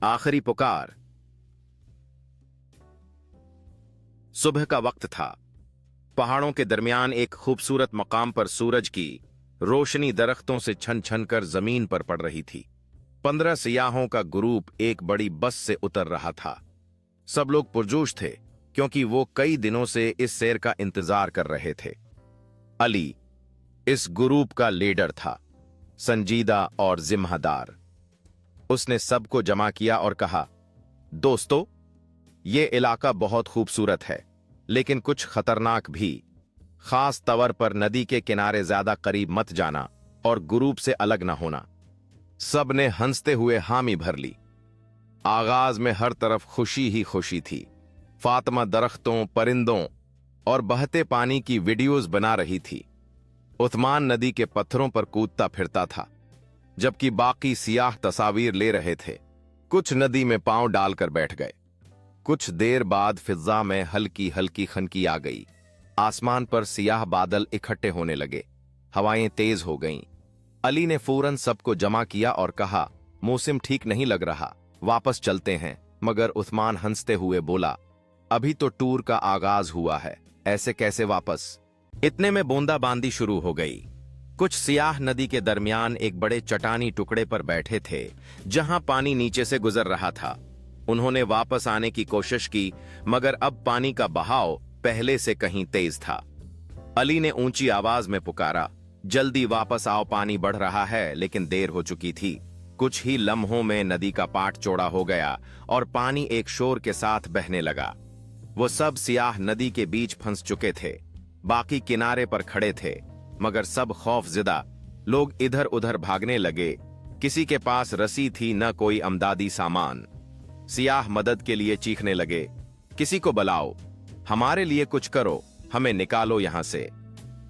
आखिरी पुकार। सुबह का वक्त था। पहाड़ों के दरमियान एक खूबसूरत मकाम पर सूरज की रोशनी दरख्तों से छन छन कर जमीन पर पड़ रही थी। 15 सियाहों का ग्रुप एक बड़ी बस से उतर रहा था। सब लोग पुरजोश थे क्योंकि वो कई दिनों से इस सैर का इंतजार कर रहे थे। अली इस ग्रुप का लीडर था, संजीदा और जिम्मेदार। उसने सबको जमा किया और कहा, दोस्तों, ये इलाका बहुत खूबसूरत है लेकिन कुछ खतरनाक भी। खास तौर पर नदी के किनारे ज्यादा करीब मत जाना और ग्रुप से अलग न होना। सब ने हंसते हुए हामी भर ली। आगाज में हर तरफ खुशी ही खुशी थी। फातिमा दरख्तों, परिंदों और बहते पानी की वीडियोस बना रही थी। उस्मान नदी के पत्थरों पर कूदता फिरता था जबकि बाकी सियाह तस्वीर ले रहे थे। कुछ नदी में पांव डालकर बैठ गए। कुछ देर बाद फिजा में हल्की हल्की खनकी आ गई। आसमान पर सियाह बादल इकट्ठे होने लगे। हवाएं तेज हो गईं। अली ने फौरन सबको जमा किया और कहा, मौसम ठीक नहीं लग रहा, वापस चलते हैं। मगर उस्मान हंसते हुए बोला, अभी तो टूर का आगाज हुआ है, ऐसे कैसे वापस। इतने में बूंदाबांदी शुरू हो गई। कुछ सियाह नदी के दरमियान एक बड़े चट्टानी टुकड़े पर बैठे थे जहां पानी नीचे से गुजर रहा था। उन्होंने वापस आने की कोशिश की मगर अब पानी का बहाव पहले से कहीं तेज था। अली ने ऊंची आवाज में पुकारा, जल्दी वापस आओ, पानी बढ़ रहा है। लेकिन देर हो चुकी थी। कुछ ही लम्हों में नदी का पाट चौड़ा हो गया और पानी एक शोर के साथ बहने लगा। वो सब सियाह नदी के बीच फंस चुके थे। बाकी किनारे पर खड़े थे मगर सब खौफजदा। लोग इधर उधर भागने लगे। किसी के पास रस्सी थी, न कोई अमदादी सामान। सियाह मदद के लिए चीखने लगे, किसी को बुलाओ, हमारे लिए कुछ करो, हमें निकालो यहां से।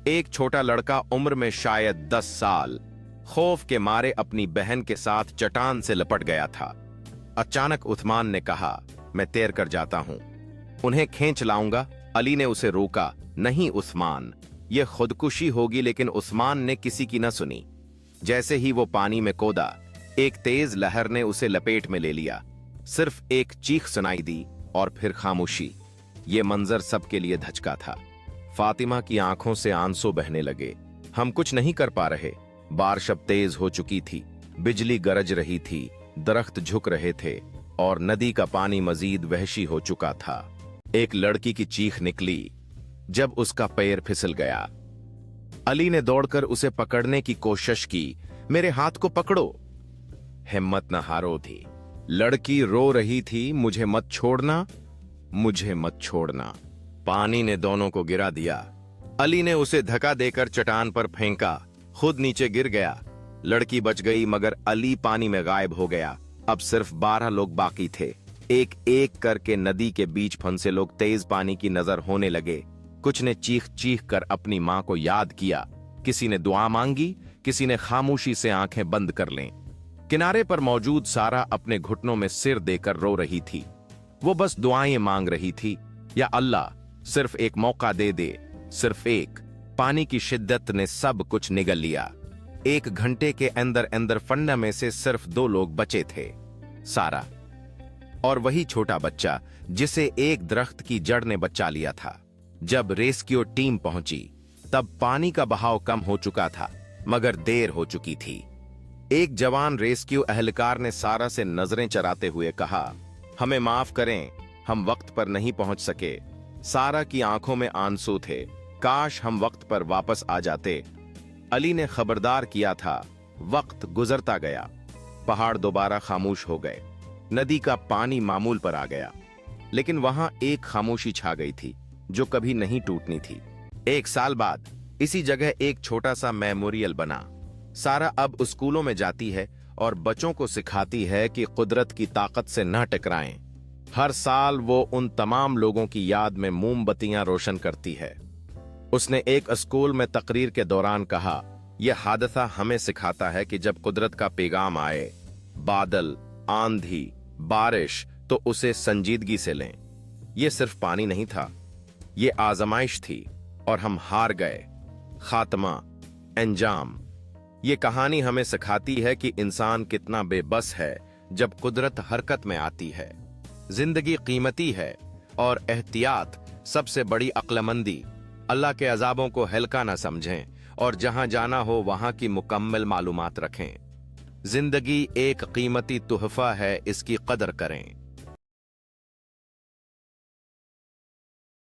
एक छोटा लड़का उम्र में शायद 10 साल खौफ के मारे अपनी बहन के साथ चट्टान से लपट गया था। अचानक उस्मान ने कहा, मैं तैर कर जाता हूं, उन्हें खींच लाऊंगा। अली ने उसे रोका, नहीं उस्मान, यह खुदकुशी होगी। लेकिन उस्मान ने किसी की न सुनी। जैसे ही वो पानी में कूदा, एक तेज लहर ने उसे लपेट में ले लिया। सिर्फ एक चीख सुनाई दी और फिर खामोशी। ये मंजर सबके लिए धचका था। फातिमा की आंखों से आंसू बहने लगे। हम कुछ नहीं कर पा रहे। बारिश अब तेज हो चुकी थी, बिजली गरज रही थी, दरख्त झुक रहे थे और नदी का पानी मजीद वहशी हो चुका था। एक लड़की की चीख निकली जब उसका पैर फिसल गया। अली ने दौड़कर उसे पकड़ने की कोशिश की, मेरे हाथ को पकड़ो। हिम्मत न हारो थी। लड़की रो रही थी, मुझे मत छोड़ना, मुझे मत छोड़ना। पानी ने दोनों को गिरा दिया। अली ने उसे धक्का देकर चट्टान पर फेंका, खुद नीचे गिर गया। लड़की बच गई मगर अली पानी में गायब हो गया। अब सिर्फ 12 लोग बाकी थे। एक एक करके नदी के बीच फंसे लोग तेज पानी की नजर होने लगे। कुछ ने चीख चीख कर अपनी मां को याद किया, किसी ने दुआ मांगी, किसी ने खामोशी से आंखें बंद कर लें। किनारे पर मौजूद सारा अपने घुटनों में सिर देकर रो रही थी। वो बस दुआएं मांग रही थी, या अल्लाह सिर्फ एक मौका दे दे, सिर्फ एक। पानी की शिद्दत ने सब कुछ निगल लिया। 1 घंटे के अंदर अंदर फन्ना में से सिर्फ 2 लोग बचे थे, सारा और वही छोटा बच्चा जिसे एक दरख्त की जड़ ने बचा लिया था। जब रेस्क्यू टीम पहुंची तब पानी का बहाव कम हो चुका था मगर देर हो चुकी थी। एक जवान रेस्क्यू एहलकार ने सारा से नजरें चराते हुए कहा, हमें माफ करें, हम वक्त पर नहीं पहुंच सके। सारा की आंखों में आंसू थे, काश हम वक्त पर वापस आ जाते। अली ने खबरदार किया था। वक्त गुजरता गया। पहाड़ दोबारा खामोश हो गए। नदी का पानी मामूल पर आ गया लेकिन वहां एक खामोशी छा गई थी जो कभी नहीं टूटनी थी। 1 साल बाद इसी जगह एक छोटा सा मेमोरियल बना। सारा अब स्कूलों में जाती है और बच्चों को सिखाती है कि कुदरत की ताकत से न टकराएं। हर साल वो उन तमाम लोगों की याद में मोमबत्तियां रोशन करती है। उसने एक स्कूल में तकरीर के दौरान कहा, यह हादसा हमें सिखाता है कि जब कुदरत का पैगाम आए, बादल, आंधी, बारिश, तो उसे संजीदगी से लें। यह सिर्फ पानी नहीं था, ये आजमाइश थी और हम हार गए। खात्मा, अंजाम। ये कहानी हमें सिखाती है कि इंसान कितना बेबस है जब कुदरत हरकत में आती है। जिंदगी कीमती है और एहतियात सबसे बड़ी अक्लमंदी। अल्लाह के अजाबों को हल्का न समझें और जहां जाना हो वहां की मुकम्मल मालूमात रखें। जिंदगी एक कीमती तोहफा है, इसकी कदर करें।